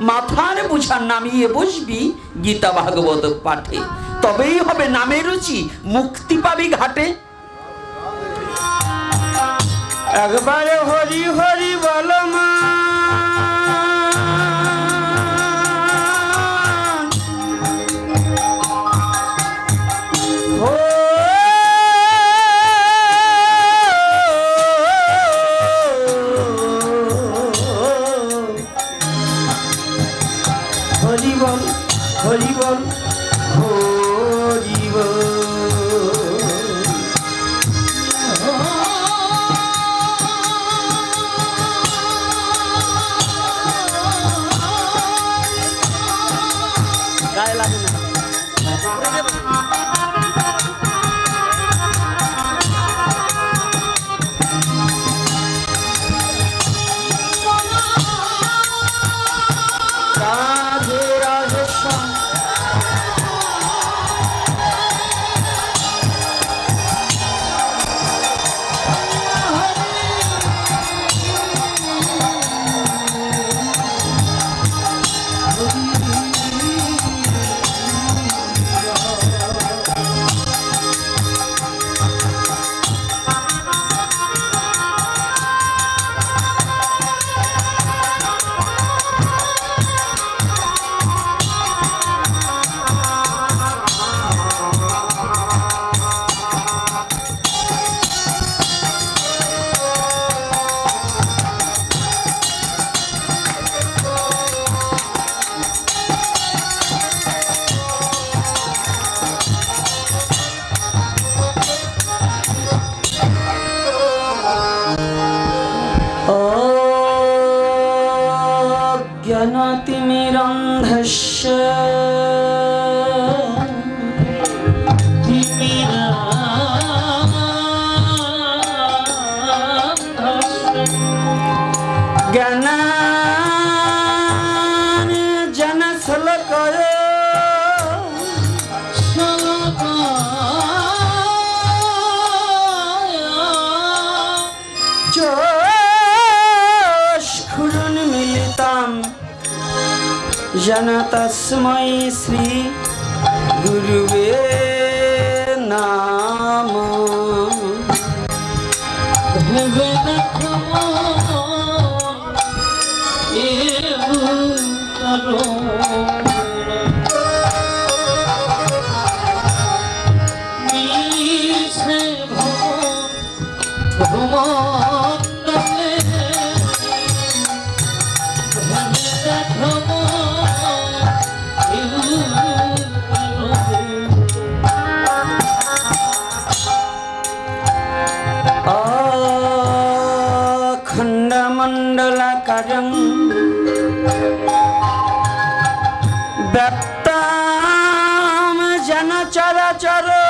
মাথার বোঝা নামিয়ে বসবি গীতা ভাগবত পাঠে, তবেই হবে নামে রুচি, মুক্তি পাবি ঘাটে। একবারে হরি হরি বল মা, হরি বল হরি বল হরি বল। গায়ে লাগে না। জ্ঞানতিমিরন্ধস্য জ্ঞানাঞ্জন শলাকয়া चक्षुरुन्मीलितं येन तस्मै श्री गुरुवे नमः। खण्डमण्डलाकारं व्याप्तं येन चराचरं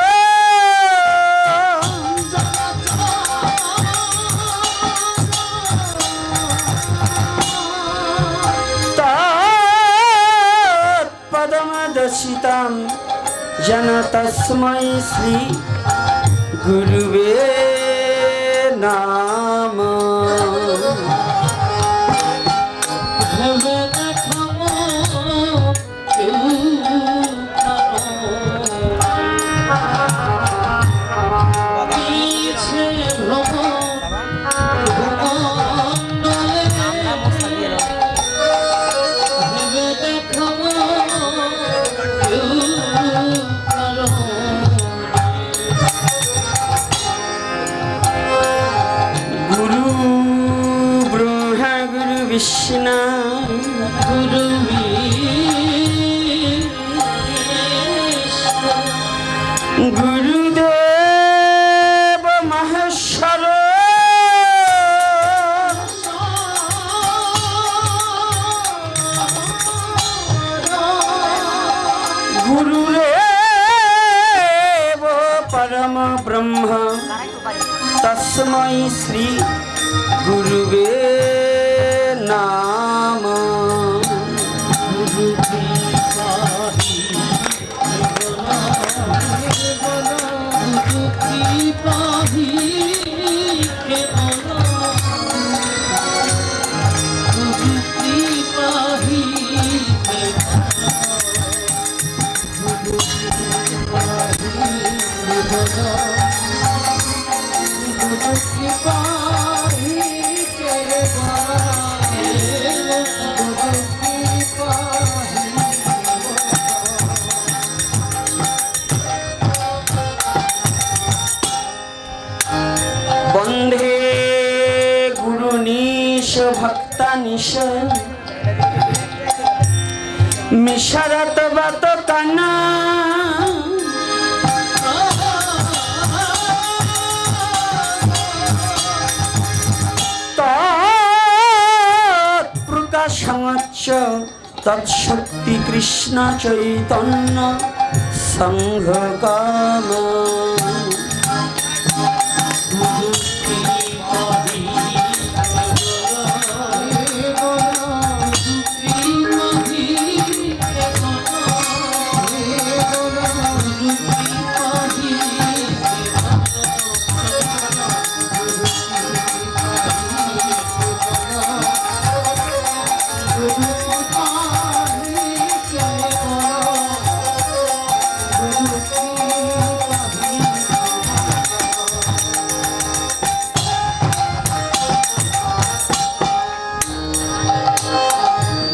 तत्पदमदर्शितं येन तस्मै श्री गुरुवे नमः। विष्णु गुरु गुरुदेव महेश्वर गुरुदेव परम ब्रह्म तस्मै श्री गुरुवे नाम। ভক্তা নিশ মিশরত বত কানা তৎপ্রকাশঞ্চ তৎশক্তি কৃষ্ণ চৈতন্য সংঘ কাম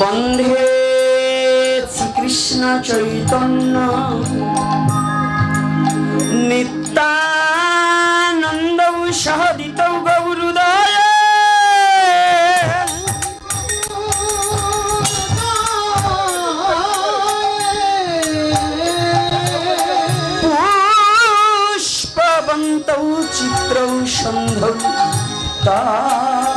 বন্ধে শ্রীকৃষ্ণ চৈতন্য নিত্যানন্দ সহদিত গৌরুদয় পুষ্পবন্ত চিত্র সন্ধৌ তাবনাদৌ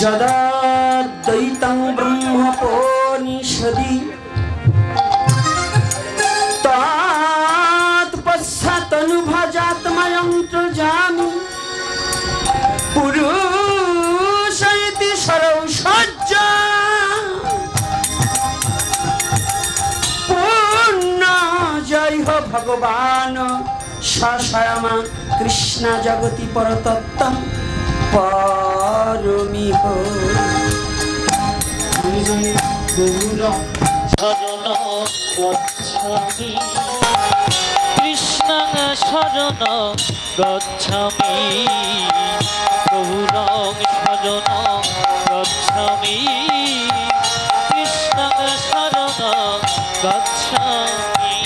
যদা দ্বৈতং ব্রহ্মোপনিষদি তৎপশ্চাদনুভজাত্ময়ন্ত্রজামি পুরুষ ইতি সরৌষজ্জা পূর্ণ জয় হো ভগবান স্বয়ং কৃষ্ণ জগতি পরতত্ত্বম পারমিহ শরণ গচ্ছামি কৃষ্ণ শরণ গচ্ছামি গৌরং শরণ গচ্ছামি কৃষ্ণ শরণ গচ্ছামি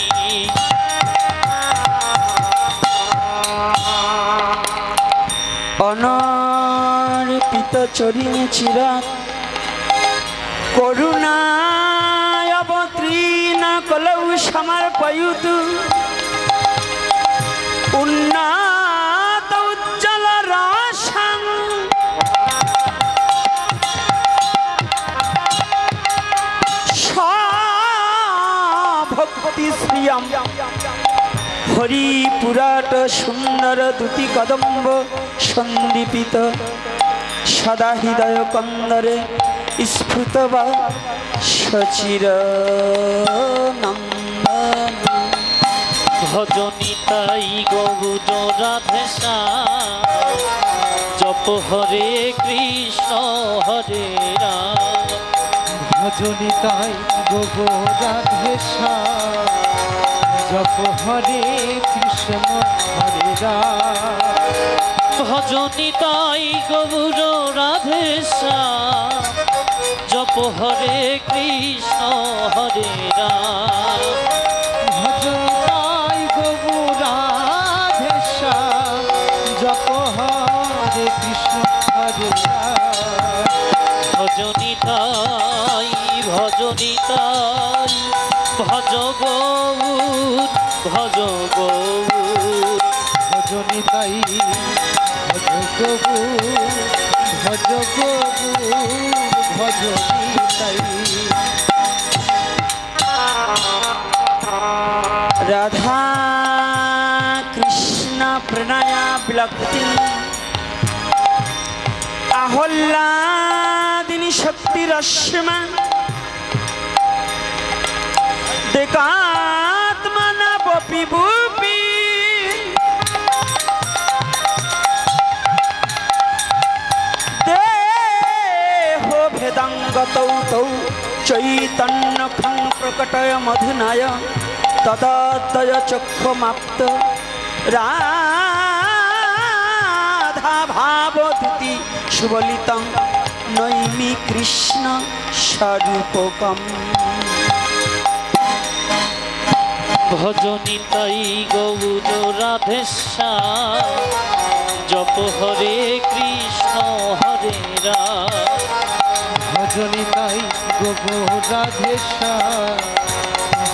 অনর্পিত চরিণে চিরাত করুণায় অবতীর্ণ কলৌ সমর্পয়ুতু উন্নত উজ্জ্বল রাশং ভক্তি শ্রিয়ম হরি পুরাট সুন্দর দুটি কদম্ব সন্দীপিত সদা হৃদয় কন্দরে স্ফুত বা সচির নন্দন ভজনিতাই গৌর রাধেশা জপ হরে কৃষ্ণ হরে রাম ভজনিতাই গৌর রাধেশা জপ হরে কৃষ্ণ হরে রাম ভজনিতাই গৌর রাধেশা জপ হরে কৃষ্ণ হরে রাম ভজনিতাই গৌর রাধেশা জপ হরে কৃষ্ণ হরে রাম ভজনিতাই ভজনিতাই ভজ গৌর ভজ গৌর ভজনিতাই ভজ গৌর ভজ গৌর ভজনিতাই রাধা কৃষ্ণ প্রণয়া বিলক্তি আহ্লাদিনী শক্তি রশ্মা দেকাত্মন ततौ तौ चैतन्यखं प्रकटय मधुनाय तददय चक्षुमाप्त राधा भावदूति सुबलितं नैमि कृष्ण स्वरूपकम्। ভজনিতাই গৌর রাধেশ্যাম জপ হরে কৃষ্ণ হরে রাম। ভজনিতাই গো রাধেশ্যাম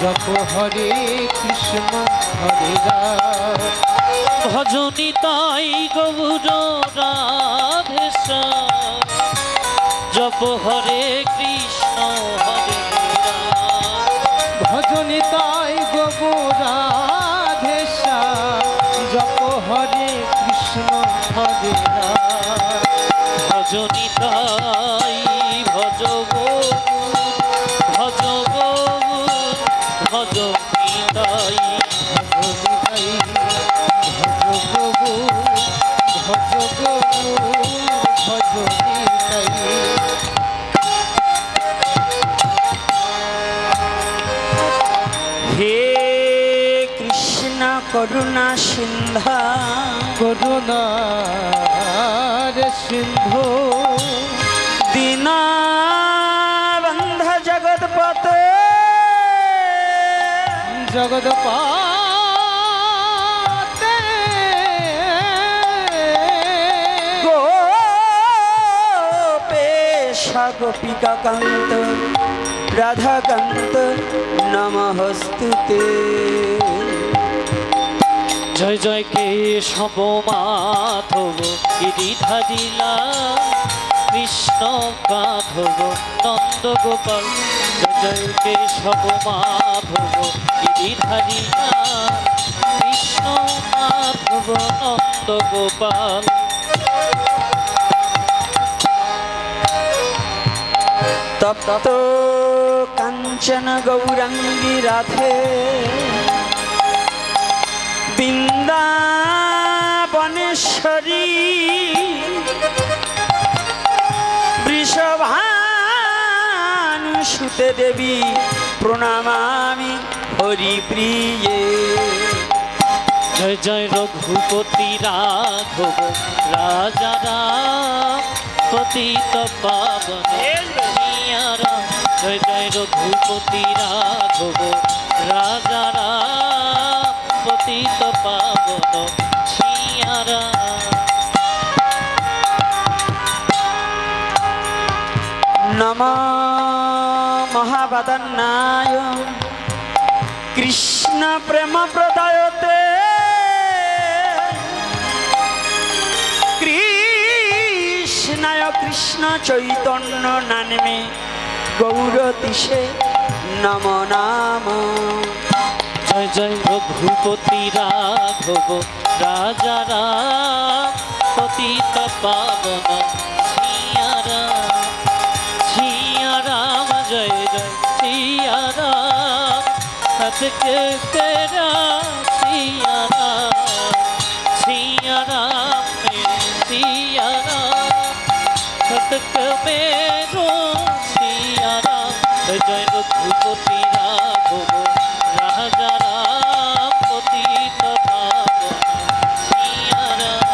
জপ হরে কৃষ্ণ হরে রাম। ভজনিতাই গৌর রাধেশ্যাম জপ হরে কৃষ্ণ হরে রাম। ভজনিতাই গো রাধেশ্যাম জপ হরে কৃষ্ণ হরে রাম। ভজনিতাই ভজ গৌর ভজ গৌর ভজনিতাই ভজনিতাই ভজ গো ভজনিতাই। हे कृष्ण करुणा सिंधा করুণার সিন্ধু दीनबंध जगतपते জগৎপাতে गोपेश गोपिका कांत राधा कांत नमस्तुते। জয় জয় কেশব মাধব গিরিধারিলা কৃষ্ণ মাধব নন্দ গোপাল। জয় জয় কেশব মাধব গিরিধারিলা কৃষ্ণ মাধব নন্দ গোপাল। तप्त कांचन गौरंगी राधे वृंदावनेश्वरी वृषभानुसुते देवी प्रणमामि हरिप्रिये। জয় জয় রঘুপতি রাঘব রাজা রাম পতিত পাবন সিয়া রাম। জয় জয় রঘুপতি রাঘব রাজা রাম পতিত পাবন সিয়া রাম। नमो महावदन्नाय कृष्ण प्रेम प्रदायते कृष्णाय कृष्ण चैतन्य नामे गौरतिशे नमो नाम। জয় জয় রঘুপতি রাঘব রাজা রাম পতিত পাবন সিয়া রাম। সিয়া রাম জয় জয় সিয়া রাম সতকে তেরা সিয়া রাম। সিয়া রাম সিয়া রাম সতক मेरो সিয়া রাম। জয় জয় রঘুপতি রাঘব রাজা রাম পতিত পাবন সিয়া রাম।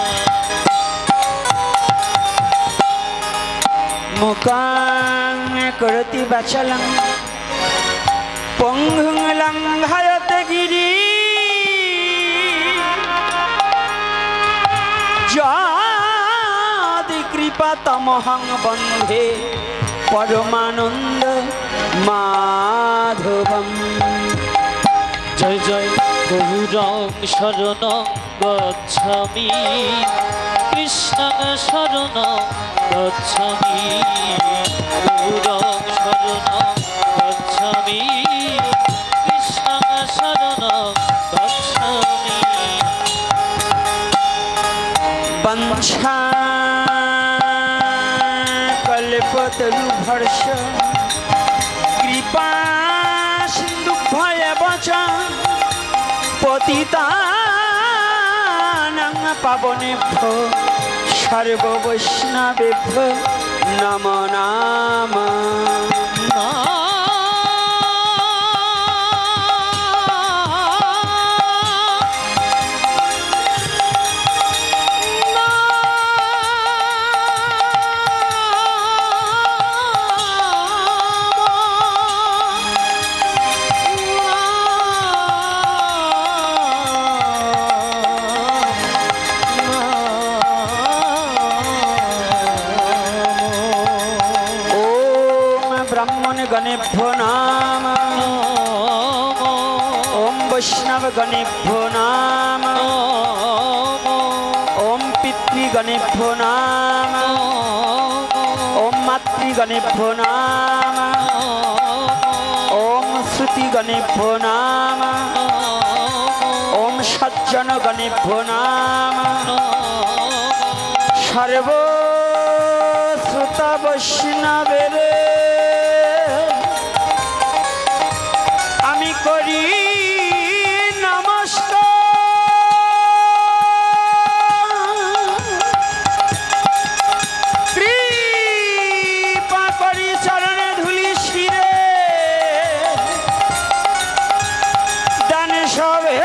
मुकां करति वचलं पङ्गुं लङ्घयते गिरि जाति कृपा तमहं बन्धे परमानन्द माधवम्। জয় জয় গৌরং শরণ গচ্ছামি কৃষ্ণ শরণ গচ্ছামি। গৌরং শরণ গচ্ছামি কৃষ্ণ শরণ গচ্ছামি। वंशा कल्पतरुभर्ष कृपा सिन्धुभ्येव च पतितानां पावनेभ्यो सर्ववैष्णवेभ्यो নম নাম गणेभ्यो नाम ओम वैष्णव गणेभ्यो नाम ओम पितृगणेभ्यो नाम ओम मातृगणेभ्यो नाम ओम श्रुतिगणेभ्यो नाम ओम सज्जनगणेभ्यो नाम सर्वश्रुत वैष्णवेर করি নমস্কার কৃপা করি চরণে ধুলি শিরে দান সবে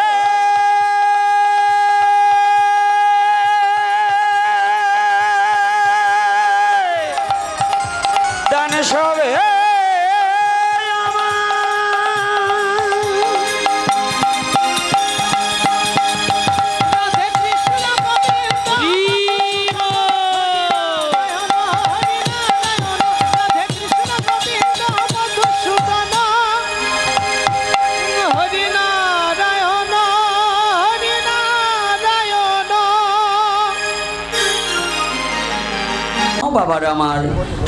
দান সবে বাবার আমার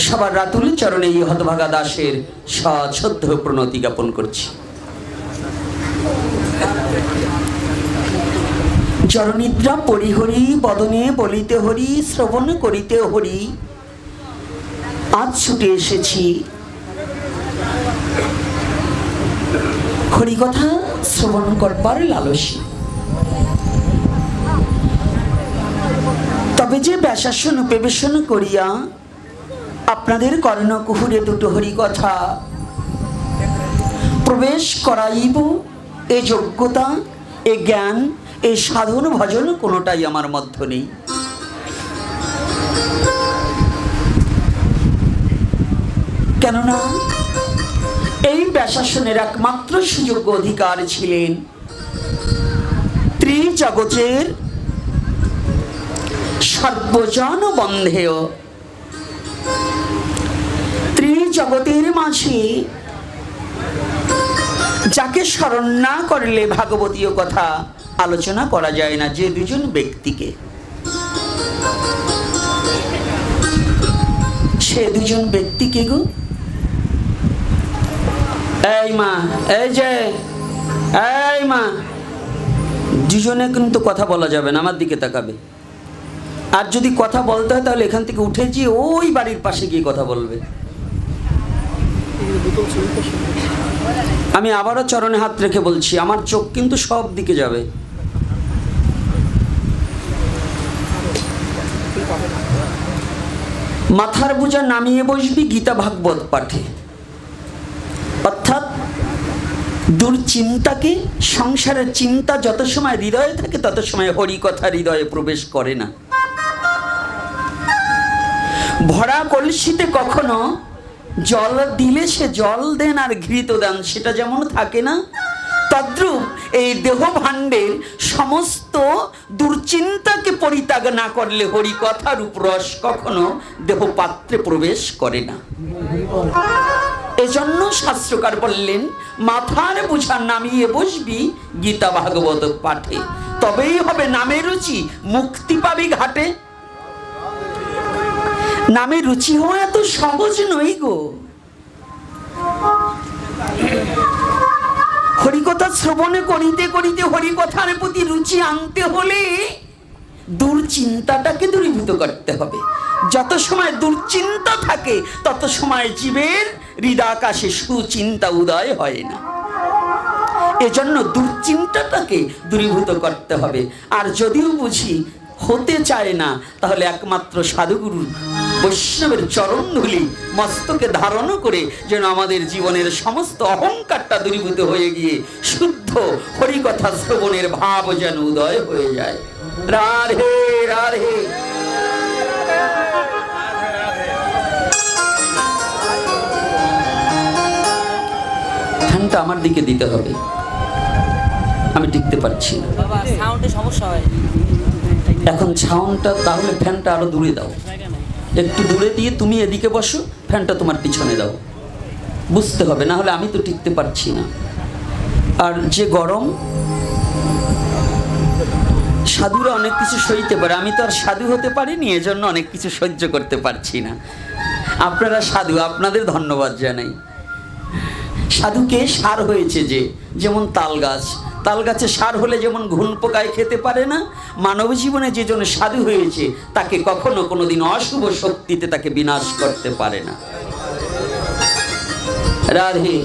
সবার রাতুল চরণে এই হতভাগা দাসের সশ্রদ্ধ প্রণতি জ্ঞাপন করছি। জরনিদ্রা পরিহরি বদনে বলিতে হরি শ্রবণ করিতে হরি আজ ছুটে এসেছি হরিকথা শ্রবণ করবার লালসী। তবে যে ব্যাসাসন উপবেশন করিয়া আপনাদের কর্ণকুহুরে দুটো হরিকথা প্রবেশ করাইব এ যোগ্যতা এ জ্ঞান এ সাধন ভজন কোনোটাই আমার মধ্যে নেই। কেননা এই ব্যাসাসনের একমাত্র সুযোগ্য অধিকার ছিলেন ত্রিজগতের সর্বজন বন্ধেয় ত্রিজগতের মাঝে যাকে স্মরণ না করলে ভাগবতীয় কথা আলোচনা করা যায় না, যে দুজন ব্যক্তিকে, সে দুজন ব্যক্তিকে গো এই মা এই যে এই মা দুজনে কিন্তু কথা বলা যাবে না, আমার দিকে তাকাবে। আর যদি কথা বলতে হয় তাহলে এখান থেকে উঠে গিয়ে ওই বাড়ির পাশে গিয়ে কথা বলবে। আমি আবারও চরণে হাত রেখে বলছি, আমার চোখ কিন্তু সব দিকে যাবে। মাথার বোঝা নামিয়ে বসবি গীতা ভাগবত পাঠে, অর্থাৎ দুশ্চিন্তাকে, সংসারের চিন্তা যত সময় হৃদয়ে থাকে তত সময় হরিকথা হৃদয়ে প্রবেশ করে না। ভরা কলসিতে কখনো জল দিলে সে জল দেন আর ঘৃত দেন সেটা যেমন থাকে না, তদ্রূপ এই দেহ ভাণ্ডের সমস্ত দুশ্চিন্তাকে পরিত্যাগ না করলে হরিকথার রূপরস কখনো দেহ পাত্রে প্রবেশ করে না। এজন্য শাস্ত্রকার বললেন মাথার বোঝা নামিয়ে বসবি গীতা ভাগবত পাঠে, তবেই হবে নামে রুচি, মুক্তি পাবি ঘাটে। নামে রুচি হওয়া এত সহজ নই গো। হরিকথা শ্রবণে করিতে করিতে হরিকথার প্রতি রুচি আনতে হলে দুশ্চিন্তাটাকে দূরীভূত করতে হবে। যত সময় দুশ্চিন্তা থাকে তত সময় জীবের হৃদয়াকাশে সুচিন্তা উদয় হয় না। এজন্য দুশ্চিন্তাটাকে দূরীভূত করতে হবে। আর যদিও বুঝি হতে চায় না, তাহলে একমাত্র সাধুগুরুর বৈষ্ণবের চরণ ধুলি মস্তকে ধারণ করে যেন আমাদের জীবনের সমস্ত অহংকারটা দূরীভূত হয়ে গিয়ে শুদ্ধ হরিকথা শ্রবণের ভাব যেন উদয় হয়ে যায়। রাধে রাধে। ফ্যানটা আমার দিকে দিতে হবে, আমি টিকতে পারছি না। বাবা সাউন্ডে সমস্যা হয় এখন সাউন্ডটা, তাহলে ফ্যানটা আরো দূরে দাও, একটু দূরে দিয়ে তুমি এদিকে বসো, ফ্যানটা তোমার পিছনে দাও, বুঝতে হবে, না হলে আমি তো টিকতে পারছি না। আর যে গরম, সাধুরা অনেক কিছু সইতে পারে, আমি তো আর সাধু হতে পারিনি, এজন্য অনেক কিছু সহ্য করতে পারছি না। আপনারা সাধু, আপনাদের ধন্যবাদ জানাই। সাধুকে সার হয়েছে যে, যেমন তাল গাছ, তাল গাছে সার হলে যেমন ঘুন পোকায় খেতে পারে না, মানব জীবনে যে জন সাধু হয়েছে তাকে কখনো কোনোদিন অশুভ শক্তিতে তাকে বিনাশ করতে পারে না। রাধে।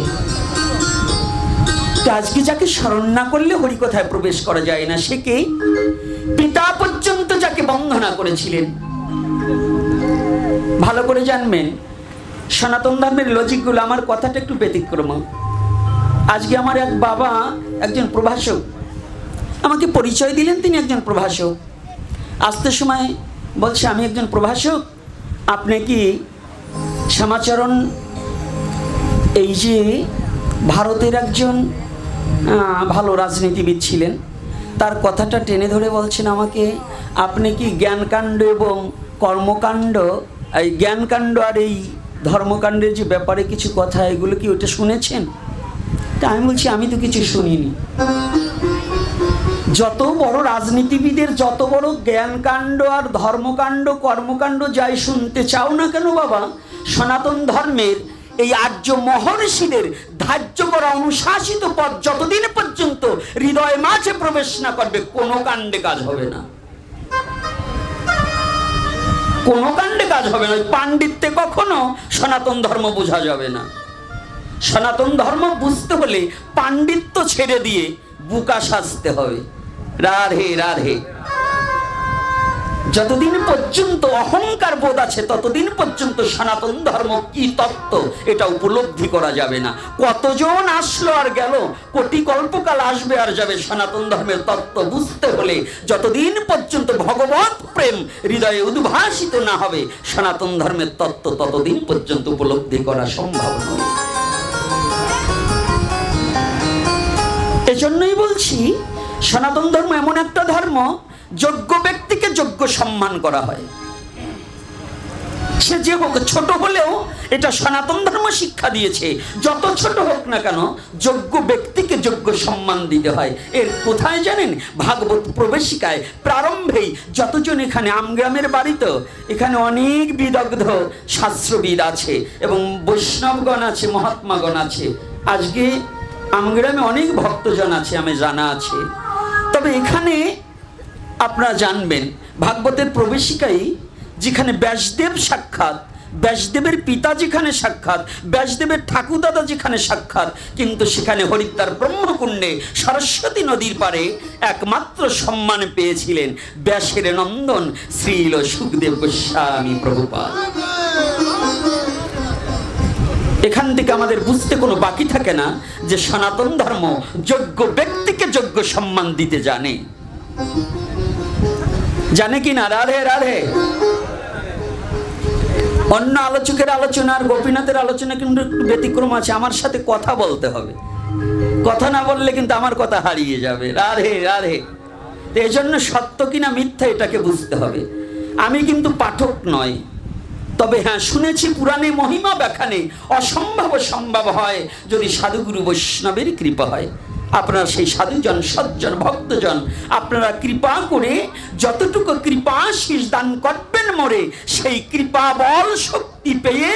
আজকে যাকে স্মরণ না করলে হরিকথায় প্রবেশ করা যায় না, সে কে? পিতা পর্যন্ত যাকে বন্দনা করেছিলেন। ভালো করে জানবেন, সনাতন ধর্মের লজিকগুলো, আমার কথাটা একটু ব্যতিক্রম। আজকে আমার এক বাবা একজন প্রভাষক, আমাকে পরিচয় দিলেন তিনি একজন প্রভাষক। আসতে সময় বলছে, আমি একজন প্রভাষক, আপনি কি শ্যামাচরণ, এই যে ভারতের একজন ভালো রাজনীতিবিদ ছিলেন, তার কথাটা টেনে ধরে বলছেন আমাকে, আপনি কি জ্ঞানকাণ্ড এবং কর্মকাণ্ড, এই জ্ঞানকাণ্ড আর এই ধর্মকাণ্ডের যে ব্যাপারে কিছু কথা, এগুলো কি ওটা শুনেছেন? তা আমি বলছি, আমি তো কিছু শুনিনি। যত বড় রাজনীতিবিদের যত বড় জ্ঞানকাণ্ড আর ধর্মকাণ্ড কর্মকাণ্ড যাই শুনতে চাও না কেন বাবা, সনাতন ধর্মের এই আর্য মহর্ষিদের ধার্য করা অনুশাসিত পথ যতদিন পর্যন্ত হৃদয় মাঝে প্রবেশ না করবে, কোনো কাণ্ডে কাজ হবে না, কোনো কাণ্ডে কাজ হবে না। পাণ্ডিত্যে কখনো সনাতন ধর্ম বোঝা যাবে না। সনাতন ধর্ম বুঝতে হলে পাণ্ডিত্য ছেড়ে দিয়ে বুকা সাজতে হবে। রাধে রাধে। যতদিন পর্যন্ত অহংকার বোধ আছে ততদিন পর্যন্ত সনাতন ধর্ম কি তত্ত্ব এটা উপলব্ধি করা যাবে না। কতজন আসলো আর গেল, কোটি কল্পকাল আসবে আর যাবে, সনাতন ধর্মের তত্ত্ব বুঝতে হলে যতদিন পর্যন্ত ভগবত প্রেম হৃদয়ে উদ্ভাসিত না হবে, সনাতন ধর্মের তত্ত্ব ততদিন পর্যন্ত উপলব্ধি করা সম্ভব নয়। এজন্যই বলছি, সনাতন ধর্ম এমন একটা ধর্ম, যোগ্য ব্যক্তিকে যোগ্য সম্মান করা হয়, সে যে হোক, ছোট হলেও এটা সনাতন ধর্ম শিক্ষা দিয়েছে। যত ছোট হোক না কেন, যোগ্য ব্যক্তিকে যোগ্য সম্মান দিতে হয়। এর কোথায় জানেন? ভাগবত প্রবেশিকায় প্রারম্ভেই যতজন এখানে আমগ্রামের বাড়িতে, এখানে অনেক বিদগ্ধ শাস্ত্রবিদ আছে এবং বৈষ্ণবগণ আছে, মহাত্মাগণ আছে। আজকে আমগ্রামে অনেক ভক্তজন আছে, আমি জানা আছে। তবে এখানে আপনারা জানবেন, ভাগবতের প্রবেশিকায় যেখানে ব্যাসদেব সাক্ষাৎ, ব্যাসদেবের পিতা যেখানে সাক্ষাৎ, ব্যাসদেবের ঠাকুরদাদা যেখানে সাক্ষাৎ, কিন্তু সেখানে হরিদ্বার ব্রহ্মকুণ্ডে সরস্বতী নদীর পারে একমাত্র সম্মান পেয়েছিলেন ব্যাসের নন্দন শ্রীল সুখদেব গোস্বামী প্রভুপাদ। এখান থেকে আমাদের বুঝতে কোনো বাকি থাকে না যে সনাতন ধর্ম যোগ্য ব্যক্তিকে যোগ্য সম্মান দিতে জানে। জানে কি না? রাধে রাধে। অন্য আলোচকের আলোচনা আর গোপীনাথের আলোচনা কিন্তু একটু ব্যতিক্রম আছে, আমার সাথে কথা বলতে হবে, কথা না বললে কিন্তু আমার কথা হারিয়ে যাবে। রাধে রাধে। এই জন্য সত্য কিনা মিথ্যা এটাকে বুঝতে হবে। আমি কিন্তু পাঠক নয়, তবে হ্যাঁ, শুনেছি পুরাণে মহিমা ব্যাখ্যানে অসম্ভব সম্ভব হয় যদি সাধুগুরু বৈষ্ণবের কৃপা হয়। আপনারা সেই সাধুজন, সজ্জন, ভক্তজন, আপনারা কৃপা করে যতটুকু কৃপাশীষ দান করবেন মোরে, সেই কৃপা বল শক্তি পেয়ে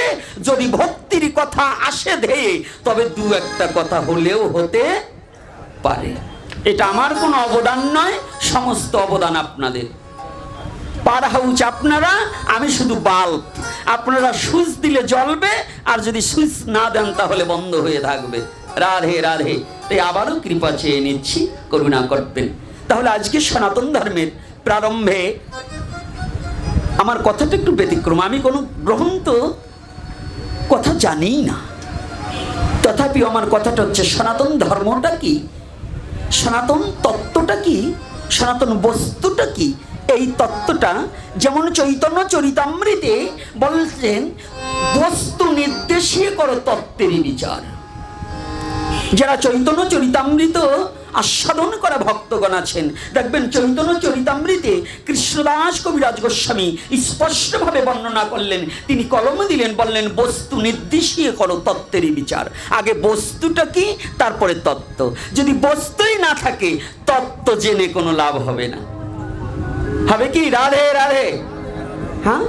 যদি ভক্তির কথা আসে ধেয়ে, তবে দু একটা কথা হলেও হতে পারে। এটা আমার কোনো অবদান নয়, সমস্ত অবদান আপনাদের। পার হাউস আপনারা, আমি শুধু বাল্ব। আপনারা সুইচ দিলে জ্বলবে, আর যদি সুইচ না দেন তাহলে বন্ধ হয়ে থাকবে। রাধে রাধে। তাই আবারও কৃপা চেয়ে নিচ্ছি, করুণা করবেন। তাহলে আজকে সনাতন ধর্মের প্রারম্ভে আমার কথাটা একটু ব্যতিক্রম, আমি কোনো গ্রন্থ কথা জানিই না, তথাপিও আমার কথাটা হচ্ছে সনাতন ধর্মটা কি, সনাতন তত্ত্বটা কি, সনাতন বস্তুটা কি। এই তত্ত্বটা যেমন চৈতন্য চরিতামৃতে বলছেন, বস্তু নির্দেশে করো তত্ত্বেরই বিচার। যারা চৈতন্য চরিতামৃত আস্বাদন করা ভক্তগণ আছেন, দেখবেন চৈতন্য চরিতামৃতে কৃষ্ণদাস কবিরাজ গোস্বামী স্পষ্টভাবে বর্ণনা করলেন, তিনি কলম দিলেন, বললেন বস্তু নির্দেশিয়ে করো তত্ত্বেরই বিচার। আগে বস্তুটা কি, তারপরে তত্ত্ব। যদি বস্তুই না থাকে তত্ত্ব জেনে কোনো লাভ হবে না। হবে কি? রাধে রাধে। হ্যাঁ,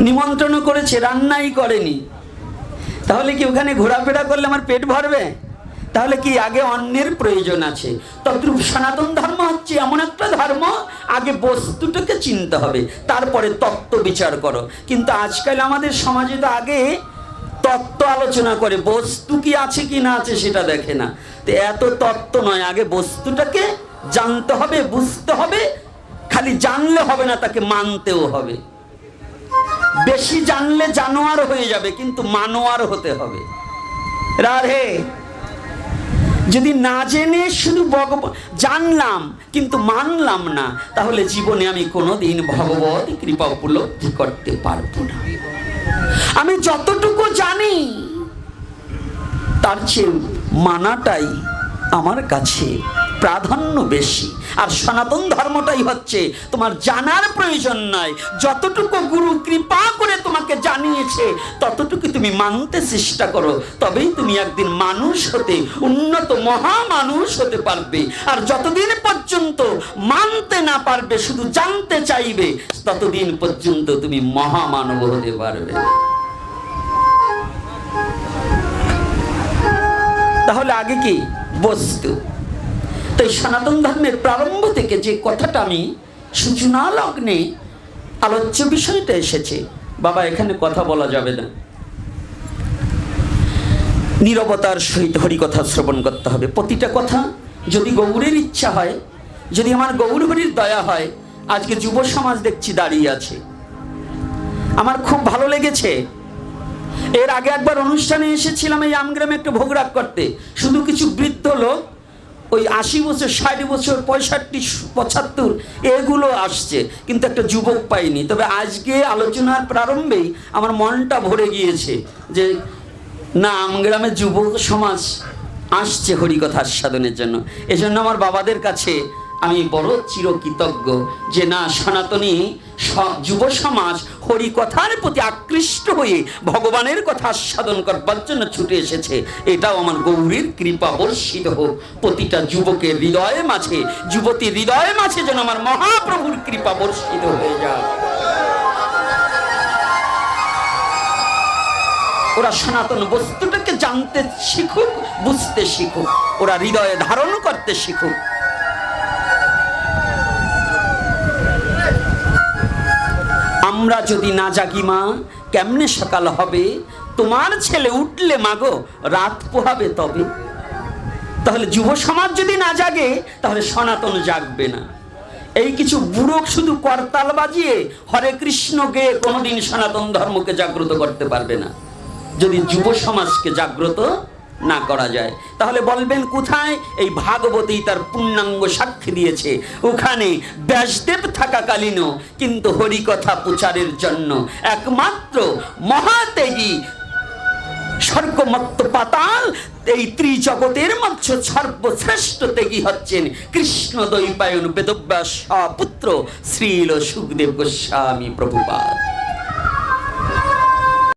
নিমন্ত্রণ করেছে, রান্নাই করেনি, তাহলে কি ওখানে ঘোরাফেরা করলে আমার পেট ভরবে? তাহলে কি আগে অন্যের প্রয়োজন আছে। তদ্রূপ সনাতন ধর্ম হচ্ছে এমন একটা ধর্ম, আগে বস্তুটাকে চিনতে হবে, তারপরে তত্ত্ব বিচার করো। কিন্তু আজকাল আমাদের সমাজে তো আগে তত্ত্ব আলোচনা করে, বস্তু কি আছে কি না আছে সেটা দেখে না। তো এত তত্ত্ব নয়, আগে বস্তুটাকে জানতে হবে, বুঝতে হবে। খালি জানলে হবে না, তাকে মানতেও হবে। বেশি জানলে জানোয়ার হয়ে যাবে, কিন্তু মানোয়ার হতে হবে। রাধে। যদি না জেনে শুধু জানলাম কিন্তু মানলাম না, তাহলে জীবনে আমি কোনোদিন ভগবত কৃপা উপলব্ধি করতে পারবো না। আমি যতটুকু জানি তার চেয়ে মানাটাই আমার কাছে প্রাধান্য বেশি। আর সনাতন ধর্মটাই হচ্ছে তোমার জানার প্রয়োজন নয়, যতটুকু গুরু কৃপা করে তোমাকে জানিয়েছে ততটুকু তুমি মানতে চেষ্টা করো, তবেই তুমি একদিন মানুষ হতে, উন্নত মহামানুষ হতে পারবে। আর যতদিন পর্যন্ত মানতে না পারবে, শুধু জানতে চাইবে, ততদিন পর্যন্ত তুমি মহামানব হতে পারবে। তাহলে আগে কি? বস্তু। তো সনাতন ধর্মের প্রারম্ভ থেকে যে কথাটা আমি সূচনা লগ্নে আলোচ্য বিষয়টা এসেছে, বাবা এখানে কথা বলা যাবে না, নীরবতার সহিত হরিকথা শ্রবণ করতে হবে। প্রতিটা কথা যদি গৌরের ইচ্ছা হয়, যদি আমার গৌর হরির দয়া হয়, আজকে যুব সমাজ দেখছি দাঁড়িয়ে আছে, আমার খুব ভালো লেগেছে। এর আগে একবার অনুষ্ঠানে এসেছিলাম এই আমগ্রামে একটু ভোগ রাগ করতে, শুধু কিছু বৃদ্ধ লোক, ওই 80 বছর 60 বছর 65 75 এগুলো আসছে, কিন্তু একটা যুবক পাইনি। তবে আজকে আলোচনার প্রারম্ভেই আমার মনটা ভরে গিয়েছে যে না, আমগ্রামের যুবক সমাজ আসছে হরিকথা আস্বাদনের জন্য। এজন্য আমার বাবাদের কাছে আমি বড় চিরকৃতজ্ঞ যে না, সনাতনী যুব সমাজ হরিকথার প্রতি আকৃষ্ট হয়ে ভগবানের কথা আস্বাদন করবার জন্য ছুটে এসেছে। এটাও আমার গৌরীর কৃপা বর্ষিত হোক প্রতিটা যুবকের হৃদয়ের মাঝে, যুবতীর হৃদয়ের মাঝে যেন আমার মহাপ্রভুর কৃপা বর্ষিত হয়ে যায়। ওরা সনাতন বস্তুটাকে জানতে শিখুক, বুঝতে শিখুক, ওরা হৃদয়ে ধারণ করতে শিখুক। আমরা যদি না জাগি মা, কেমনে সকাল হবে? তোমার ছেলে উঠলে মাগো রাত পোহাবে তবে। তাহলে যুব সমাজ যদি না জাগে, তাহলে সনাতন জাগবে না। এই কিছু বুড়ো শুধু করতাল বাজিয়ে হরে কৃষ্ণ গেয়ে কোনোদিন সনাতন ধর্মকে জাগ্রত করতে পারবে না, যদি যুব সমাজকে জাগ্রত না করা যায়। তাহলে বলবেন কোথায়? এই ভাগবতী তার পূর্ণাঙ্গ সাক্ষী দিয়েছে। ওখানে ব্যাসদেব থাকাকালীনও কিন্তু হরিকথা প্রচারের জন্য একমাত্র মহাতেজী স্বর্গমত্ত পাতাল, এই ত্রিজগতের মধ্যে সর্বশ্রেষ্ঠ তেগী হচ্ছেন কৃষ্ণ দ্বৈপায়ন বেদব্যাস পুত্র শ্রীল সুখদেব গোস্বামী প্রভুপাদ।